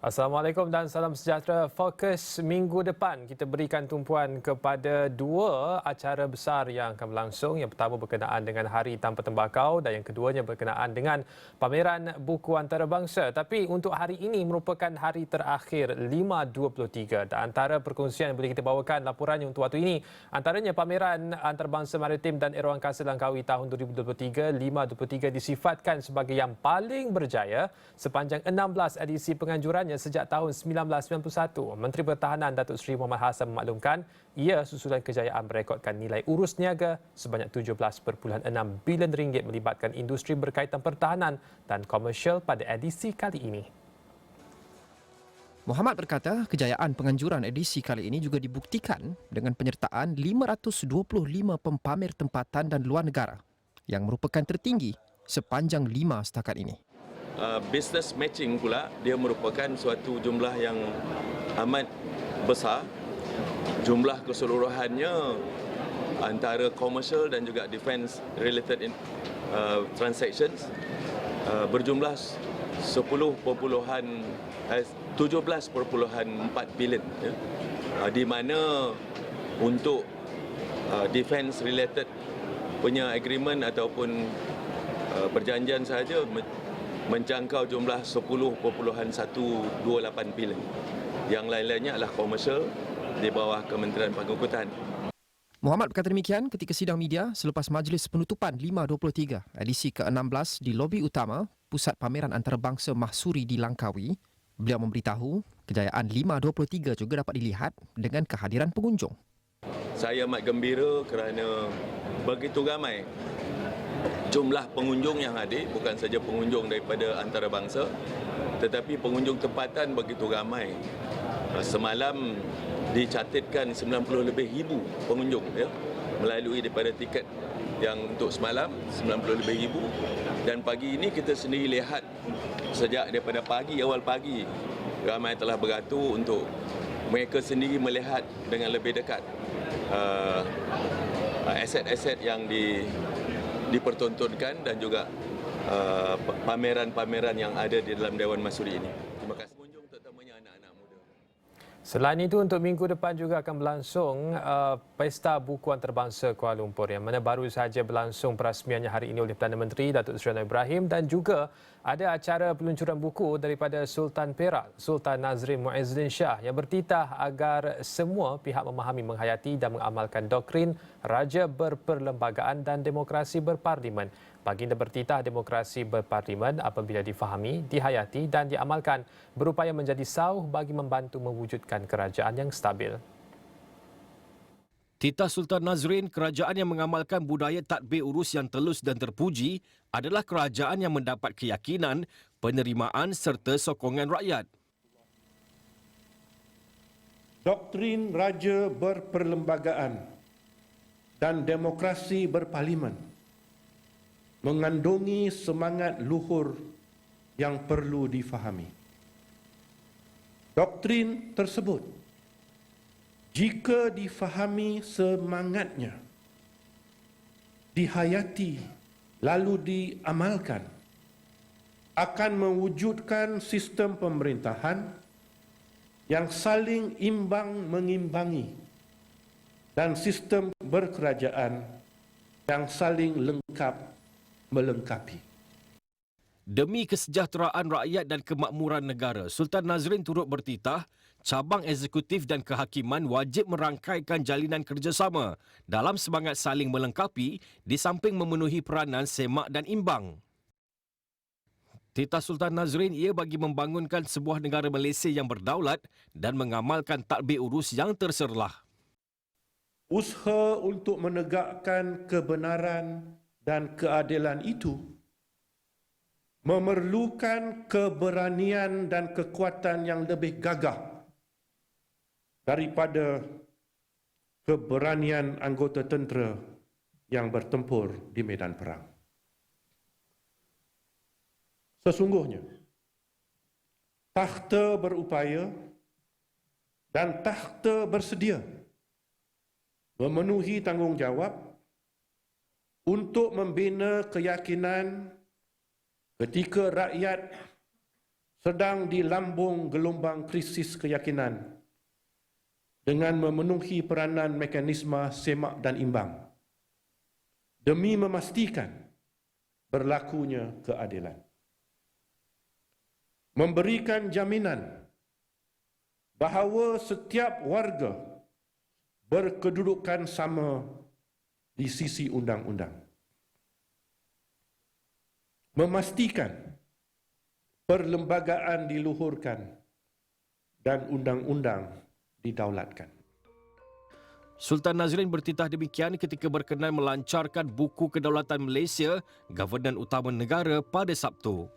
Assalamualaikum dan salam sejahtera. Fokus minggu depan kita berikan tumpuan kepada dua acara besar yang akan berlangsung. Yang pertama berkenaan dengan Hari Tanpa Tembakau dan yang keduanya berkenaan dengan pameran buku antarabangsa. Tapi untuk hari ini merupakan hari terakhir 5.23 dan antara perkongsian yang boleh kita bawakan laporannya untuk waktu ini antaranya pameran antarabangsa maritim dan aeroangkasa Langkawi tahun 2023 5.23 disifatkan sebagai yang paling berjaya sepanjang 16 edisi penganjurannya sejak tahun 1991. Menteri Pertahanan Datuk Seri Muhammad Hassan memaklumkan ia susulan kejayaan merekodkan nilai urus niaga sebanyak 17.6 bilion ringgit melibatkan industri berkaitan pertahanan dan komersial pada edisi kali ini. Muhammad berkata kejayaan penganjuran edisi kali ini juga dibuktikan dengan penyertaan 525 pempamer tempatan dan luar negara yang merupakan tertinggi sepanjang 5 setakat ini. Business matching pula dia merupakan suatu jumlah yang amat besar. Jumlah keseluruhannya antara commercial dan juga defence related transactions berjumlah 17.4 bilion ya. Di mana untuk defence related punya agreement ataupun perjanjian sahaja menjangkau jumlah 10.128 bilion. Yang lain-lainnya adalah komersial di bawah Kementerian Pengangkutan. Muhammad berkata demikian ketika sidang media selepas majlis penutupan 5.23 edisi ke-16 di lobi utama Pusat Pameran Antarabangsa Mahsuri di Langkawi. Beliau memberitahu kejayaan 5.23 juga dapat dilihat dengan kehadiran pengunjung. Saya amat gembira kerana begitu ramai jumlah pengunjung yang hadir, bukan saja pengunjung daripada antarabangsa tetapi pengunjung tempatan begitu ramai. Semalam dicatatkan 90 lebih ribu pengunjung ya, melalui daripada tiket yang untuk semalam 90 lebih ribu, dan pagi ini kita sendiri lihat sejak daripada pagi, awal pagi ramai telah beratur untuk mereka sendiri melihat dengan lebih dekat aset-aset yang dipertontonkan dan juga pameran-pameran yang ada di dalam Dewan Mahsuri ini. Terima kasih. Pengunjung terutamanya anak-anak muda. Selain itu, untuk minggu depan juga akan berlangsung Pesta Buku Antarabangsa Kuala Lumpur yang mana baru sahaja berlangsung perasmiannya hari ini oleh Perdana Menteri Datuk Seri Anwar Ibrahim, dan juga ada acara peluncuran buku daripada Sultan Perak, Sultan Nazrin Muizzuddin Shah yang bertitah agar semua pihak memahami, menghayati dan mengamalkan doktrin Raja Berperlembagaan dan Demokrasi Berparlimen. Baginda bertitah demokrasi berparlimen apabila difahami, dihayati dan diamalkan berupaya menjadi sauh bagi membantu mewujudkan kerajaan yang stabil. Titah Sultan Nazrin, kerajaan yang mengamalkan budaya tadbir urus yang telus dan terpuji adalah kerajaan yang mendapat keyakinan, penerimaan serta sokongan rakyat. Doktrin Raja Berperlembagaan dan Demokrasi Berparlimen mengandungi semangat luhur yang perlu difahami. Doktrin tersebut, jika difahami semangatnya, dihayati lalu diamalkan, akan mewujudkan sistem pemerintahan yang saling imbang mengimbangi dan sistem berkerajaan yang saling lengkap melengkapi. Demi kesejahteraan rakyat dan kemakmuran negara, Sultan Nazrin turut bertitah cabang eksekutif dan kehakiman wajib merangkaikan jalinan kerjasama dalam semangat saling melengkapi di samping memenuhi peranan semak dan imbang. Titah Sultan Nazrin ia bagi membangunkan sebuah negara Malaysia yang berdaulat dan mengamalkan tadbir urus yang terserlah. Usaha untuk menegakkan kebenaran dan keadilan itu memerlukan keberanian dan kekuatan yang lebih gagah daripada keberanian anggota tentera yang bertempur di medan perang. Sesungguhnya, takhta berupaya dan takhta bersedia memenuhi tanggungjawab untuk membina keyakinan ketika rakyat sedang di lambung gelombang krisis keyakinan dengan memenuhi peranan mekanisme semak dan imbang demi memastikan berlakunya keadilan. Memberikan jaminan bahawa setiap warga berkedudukan sama di sisi undang-undang. Memastikan perlembagaan diluhurkan dan undang-undang didaulatkan. Sultan Nazrin bertitah demikian ketika berkenan melancarkan buku kedaulatan Malaysia, Governance Utama Negara pada Sabtu.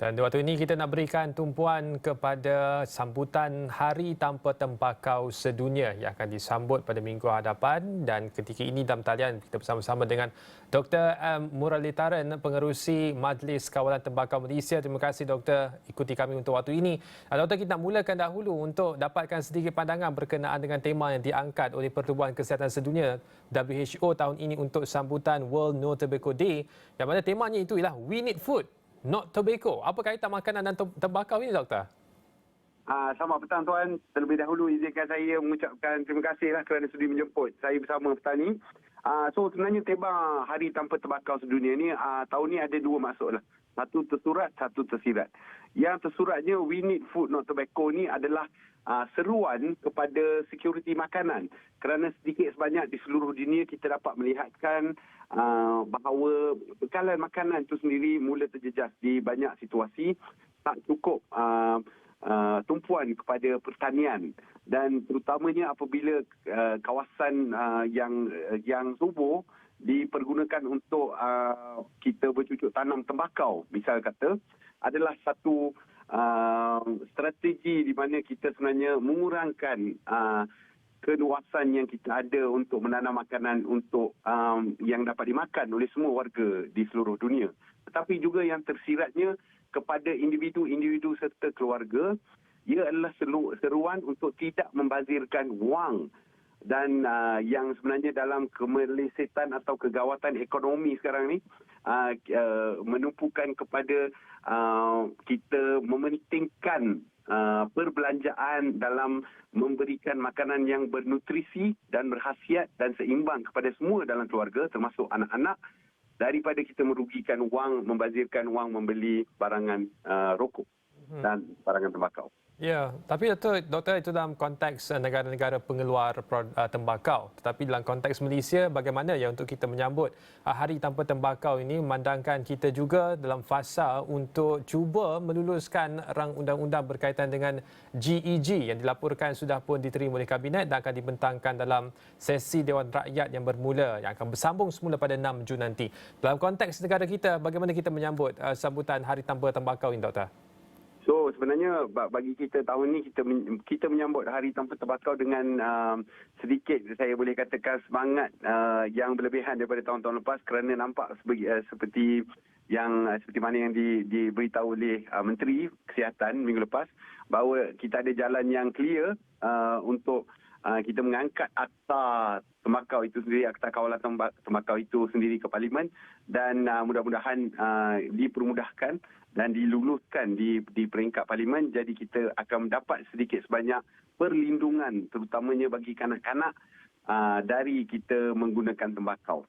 Dan di waktu ini kita nak berikan tumpuan kepada sambutan Hari Tanpa Tembakau Sedunia yang akan disambut pada minggu hadapan, dan ketika ini dalam talian kita bersama-sama dengan Dr. Muralitharan, Pengerusi Majlis Kawalan Tembakau Malaysia. Terima kasih Doktor ikuti kami untuk waktu ini. Doktor, kita nak mulakan dahulu untuk dapatkan sedikit pandangan berkenaan dengan tema yang diangkat oleh Pertubuhan Kesihatan Sedunia WHO tahun ini untuk sambutan World No Tobacco Day, yang mana temanya itu ialah We Need Food, Not Tobacco. Apa kaitan makanan dan tembakau ini, Doktor? Selamat petang tuan. Terlebih dahulu izinkan saya mengucapkan terima kasihlah kerana sudi menjemput saya bersama petani. So sebenarnya tema Hari Tanpa Tembakau Sedunia ni tahun ni ada dua maksud lah. Satu tersurat, satu tersirat. Yang tersuratnya We Need Food, Not Tobacco ni adalah seruan kepada sekuriti makanan, kerana sedikit sebanyak di seluruh dunia kita dapat melihatkan bahawa bekalan makanan itu sendiri mula terjejas di banyak situasi, tak cukup tumpuan kepada pertanian, dan terutamanya apabila kawasan yang subur dipergunakan untuk kita bercucuk tanam tembakau, misal kata, adalah satu strategi di mana kita sebenarnya mengurangkan keluasan yang kita ada untuk menanam makanan untuk yang dapat dimakan oleh semua warga di seluruh dunia. Tetapi juga yang tersiratnya kepada individu-individu serta keluarga, ia adalah seruan untuk tidak membazirkan wang, dan yang sebenarnya dalam kemelesetan atau kegawatan ekonomi sekarang ni menumpukan kepada kita mementingkan perbelanjaan dalam memberikan makanan yang bernutrisi dan berkhasiat dan seimbang kepada semua dalam keluarga, termasuk anak-anak, daripada kita merugikan wang, membazirkan wang membeli barangan rokok dan barangan tembakau. Ya, tapi Doktor itu dalam konteks negara-negara pengeluar tembakau. Tetapi dalam konteks Malaysia, bagaimana ya untuk kita menyambut Hari Tanpa Tembakau ini, memandangkan kita juga dalam fasa untuk cuba meluluskan rang undang-undang berkaitan dengan GEG yang dilaporkan sudah pun diterima oleh Kabinet dan akan dibentangkan dalam sesi Dewan Rakyat yang bermula, yang akan bersambung semula pada 6 Jun nanti. Dalam konteks negara kita, bagaimana kita menyambut sambutan Hari Tanpa Tembakau ini, Doktor? So sebenarnya bagi kita tahun ni kita menyambut Hari Tanpa Tembakau dengan sedikit saya boleh katakan semangat yang berlebihan daripada tahun-tahun lepas, kerana nampak seperti mana yang diberitahu oleh Menteri Kesihatan minggu lepas, bahawa kita ada jalan yang clear untuk kita mengangkat akta tembakau itu sendiri, akta kawalan tembakau itu sendiri ke Parlimen, dan mudah-mudahan dipermudahkan dan diluluskan di peringkat Parlimen. Jadi kita akan mendapat sedikit sebanyak perlindungan, terutamanya bagi kanak-kanak dari kita menggunakan tembakau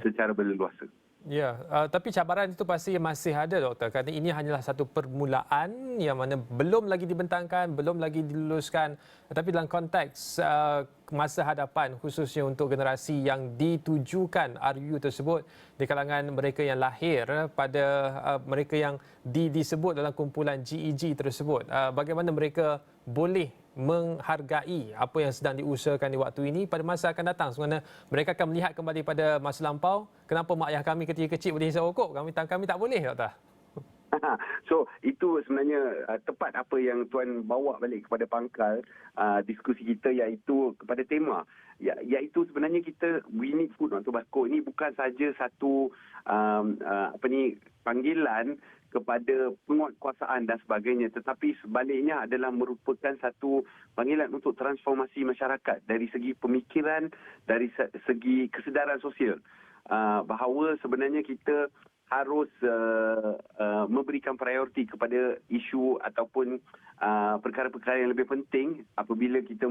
secara berleluasa. Ya, tapi cabaran itu pasti masih ada, Doktor, kerana ini hanyalah satu permulaan yang mana belum lagi dibentangkan, belum lagi diluluskan. Tetapi dalam konteks masa hadapan, khususnya untuk generasi yang ditujukan RU tersebut di kalangan mereka yang lahir pada mereka yang disebut dalam kumpulan GEG tersebut, bagaimana mereka boleh menghargai apa yang sedang diusahakan di waktu ini pada masa akan datang? Sebenarnya mereka akan melihat kembali pada masa lampau, kenapa mak ayah kami ketika kecil boleh hisap rokok, kami tak boleh, Doktor? So itu sebenarnya tepat apa yang tuan bawa balik kepada pangkal diskusi kita, iaitu kepada tema, iaitu sebenarnya kita We Need Food, Not Tobacco ini bukan saja satu panggilan kepada penguatkuasaan dan sebagainya, tetapi sebaliknya adalah merupakan satu panggilan untuk transformasi masyarakat dari segi pemikiran, dari segi kesedaran sosial, bahawa sebenarnya kita harus memberikan prioriti kepada isu ataupun perkara-perkara yang lebih penting apabila kita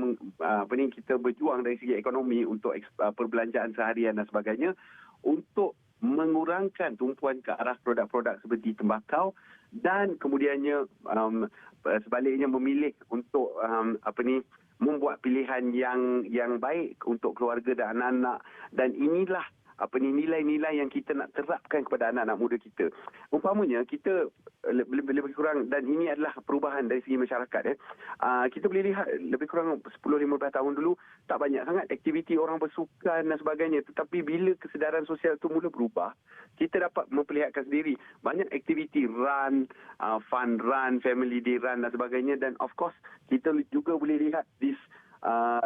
kita berjuang dari segi ekonomi untuk perbelanjaan seharian dan sebagainya, untuk mengurangkan tumpuan ke arah produk-produk seperti tembakau dan kemudiannya sebaliknya memilih untuk membuat pilihan yang baik untuk keluarga dan anak-anak. Dan inilah nilai-nilai yang kita nak terapkan kepada anak-anak muda kita. Umpamanya kita lebih kurang, dan ini adalah perubahan dari segi masyarakat. Kita boleh lihat lebih kurang 10-15 tahun dulu tak banyak sangat aktiviti orang bersukan dan sebagainya. Tetapi bila kesedaran sosial itu mula berubah, kita dapat memperlihatkan sendiri banyak aktiviti run, fun run, family day run dan sebagainya. Dan of course kita juga boleh lihat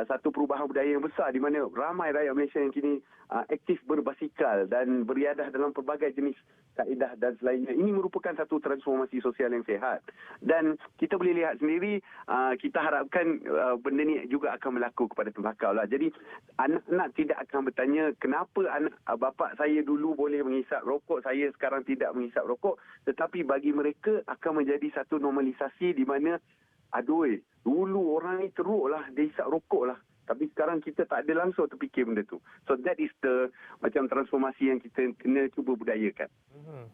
satu perubahan budaya yang besar di mana ramai rakyat Malaysia yang kini aktif berbasikal dan beriadah dalam pelbagai jenis kaedah dan selainnya. Ini merupakan satu transformasi sosial yang sihat. Dan kita boleh lihat sendiri, kita harapkan benda ni juga akan berlaku kepada tembakau lah. Jadi anak-anak tidak akan bertanya kenapa bapa saya dulu boleh menghisap rokok, saya sekarang tidak menghisap rokok. Tetapi bagi mereka akan menjadi satu normalisasi di mana dulu orang ni teruk lah, dia hisap rokok lah. Tapi sekarang kita tak ada langsung terfikir benda tu. So that is the macam transformasi yang kita kena cuba budayakan.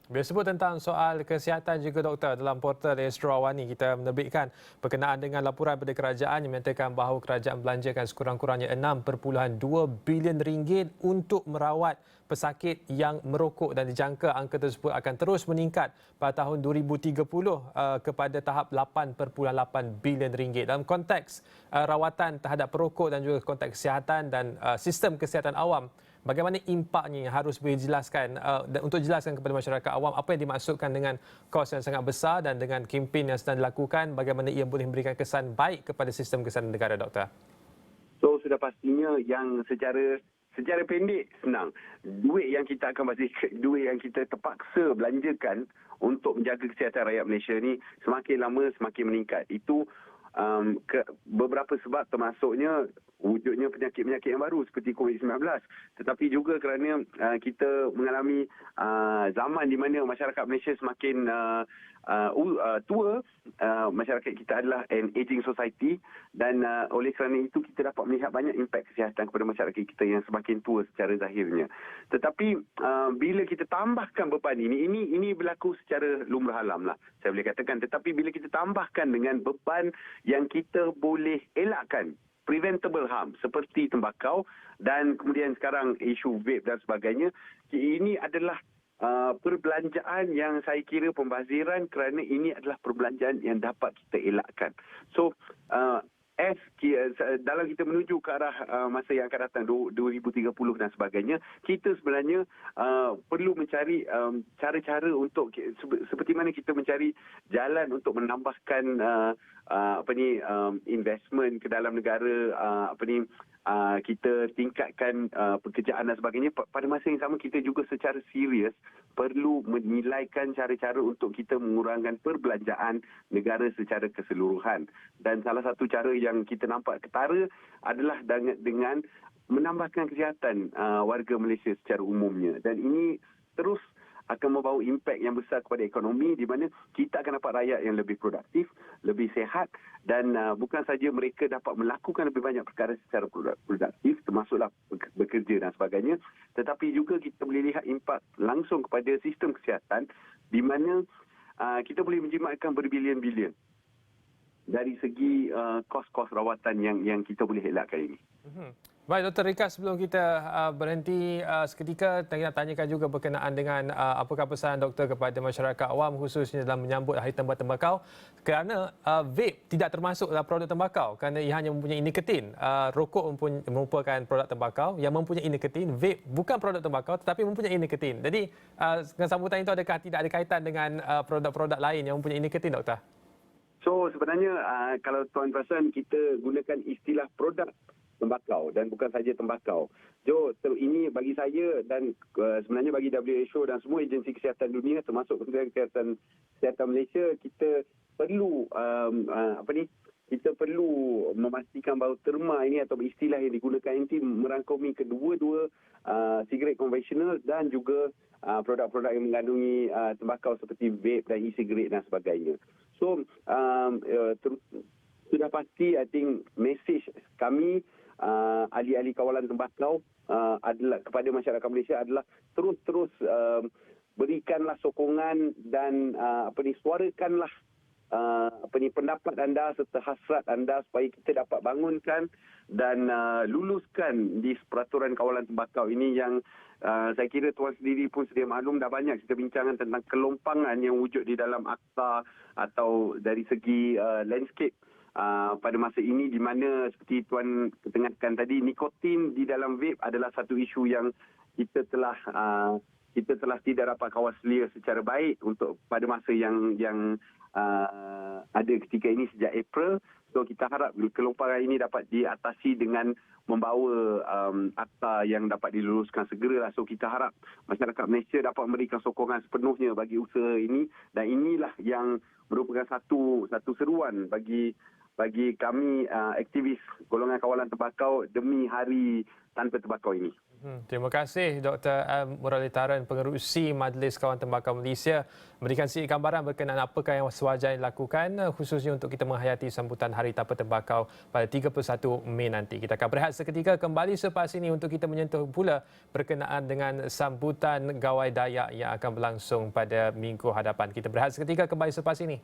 Bila sebut tentang soal kesihatan juga doktor, dalam portal Astro Awani kita menerbitkan berkenaan dengan laporan pada kerajaan yang menyatakan bahawa kerajaan belanjakan sekurang-kurangnya 6.2 bilion ringgit untuk merawat pesakit yang merokok dan dijangka angka tersebut akan terus meningkat pada tahun 2030 kepada tahap 8.8 bilion ringgit. Dalam konteks rawatan terhadap perokok dan juga konteks kesihatan dan sistem kesihatan awam, bagaimana impaknya yang harus dijelaskan dan untuk jelaskan kepada masyarakat awam apa yang dimaksudkan dengan kos yang sangat besar dan dengan kempen yang sedang dilakukan, bagaimana ia boleh memberikan kesan baik kepada sistem kesihatan negara, doktor? So sudah pastinya yang secara pendek senang. Duit yang kita terpaksa belanjakan untuk menjaga kesihatan rakyat Malaysia ni semakin lama semakin meningkat. Itu beberapa sebab, termasuknya wujudnya penyakit-penyakit yang baru seperti COVID-19. Tetapi juga kerana kita mengalami zaman di mana masyarakat Malaysia semakin tua, masyarakat kita adalah an aging society, dan oleh kerana itu kita dapat melihat banyak impak kesihatan kepada masyarakat kita yang semakin tua secara zahirnya. Tetapi bila kita tambahkan beban ini berlaku secara lumrah alam lah, saya boleh katakan. Tetapi bila kita tambahkan dengan beban yang kita boleh elakkan, preventable harm seperti tembakau dan kemudian sekarang isu vape dan sebagainya, ini adalah perbelanjaan yang saya kira pembaziran, kerana ini adalah perbelanjaan yang dapat kita elakkan. So dalam kita menuju ke arah masa yang akan datang 2030 dan sebagainya, kita sebenarnya perlu mencari cara-cara untuk seperti mana kita mencari jalan untuk menambahkan investment ke dalam negara, kita tingkatkan pekerjaan dan sebagainya. Pada masa yang sama kita juga secara serius perlu menilaikan cara-cara untuk kita mengurangkan perbelanjaan negara secara keseluruhan. Dan salah satu cara yang kita nampak ketara adalah dengan menambahkan kesihatan warga Malaysia secara umumnya. Dan ini terus akan membawa impak yang besar kepada ekonomi, di mana kita akan dapat rakyat yang lebih produktif, lebih sihat, dan bukan saja mereka dapat melakukan lebih banyak perkara secara produktif, termasuklah bekerja dan sebagainya, tetapi juga kita boleh lihat impak langsung kepada sistem kesihatan, di mana kita boleh menjimatkan berbilion-bilion dari segi kos-kos rawatan yang kita boleh elakkan ini. Baik, Dr. Rika, sebelum kita berhenti seketika, kita nak tanyakan juga berkenaan dengan apakah pesanan doktor kepada masyarakat awam khususnya dalam menyambut Hari Tembakau, kerana vape tidak termasuk dalam produk tembakau kerana ia hanya mempunyai nikotin. Rokok merupakan produk tembakau yang mempunyai nikotin. Vape bukan produk tembakau tetapi mempunyai nikotin. Jadi dengan sambutan itu, adakah tidak ada kaitan dengan produk-produk lain yang mempunyai nikotin, doktor? So sebenarnya kalau tuan perasan, kita gunakan istilah produk tembakau dan bukan saja tembakau. Ini bagi saya dan sebenarnya bagi WHO dan semua agensi kesihatan dunia, termasuk Kementerian Kesihatan Malaysia, kita perlu kita perlu memastikan bahawa terma ini atau istilah yang digunakan ini merangkumi kedua-dua sigaret konvensional dan juga produk-produk yang mengandungi tembakau seperti vape dan e-cigarette dan sebagainya. So, sudah pasti I think message kami ahli-ahli kawalan tembakau adalah kepada masyarakat Malaysia adalah terus berikanlah sokongan dan suarakanlah pendapat anda serta hasrat anda supaya kita dapat bangunkan dan luluskan di peraturan kawalan tembakau ini yang saya kira tuan sendiri pun sedia maklum dah banyak kita bincangan tentang kelompangan yang wujud di dalam akta atau dari segi landscape pada masa ini di mana seperti tuan ketengahkan tadi nikotin di dalam vape adalah satu isu yang kita telah tidak dapat kawal selia secara baik untuk pada masa yang ada ketika ini sejak April. So kita harap kelompangan ini dapat diatasi dengan membawa akta yang dapat diluluskan segeralah. So kita harap masyarakat Malaysia dapat memberikan sokongan sepenuhnya bagi usaha ini dan inilah yang merupakan satu seruan bagi kami aktivis golongan kawalan tembakau demi Hari Tanpa Tembakau ini. Terima kasih Dr. M. Muralitaran, Pengerusi Majlis Kawan Tembakau Malaysia, memberikan sedikit gambaran berkenaan apakah yang sewajarnya dilakukan khususnya untuk kita menghayati sambutan Hari Tanpa Tembakau pada 31 Mei nanti. Kita akan berehat seketika, kembali selepas ini untuk kita menyentuh pula berkenaan dengan sambutan Gawai Dayak yang akan berlangsung pada minggu hadapan. Kita berehat seketika, kembali selepas ini.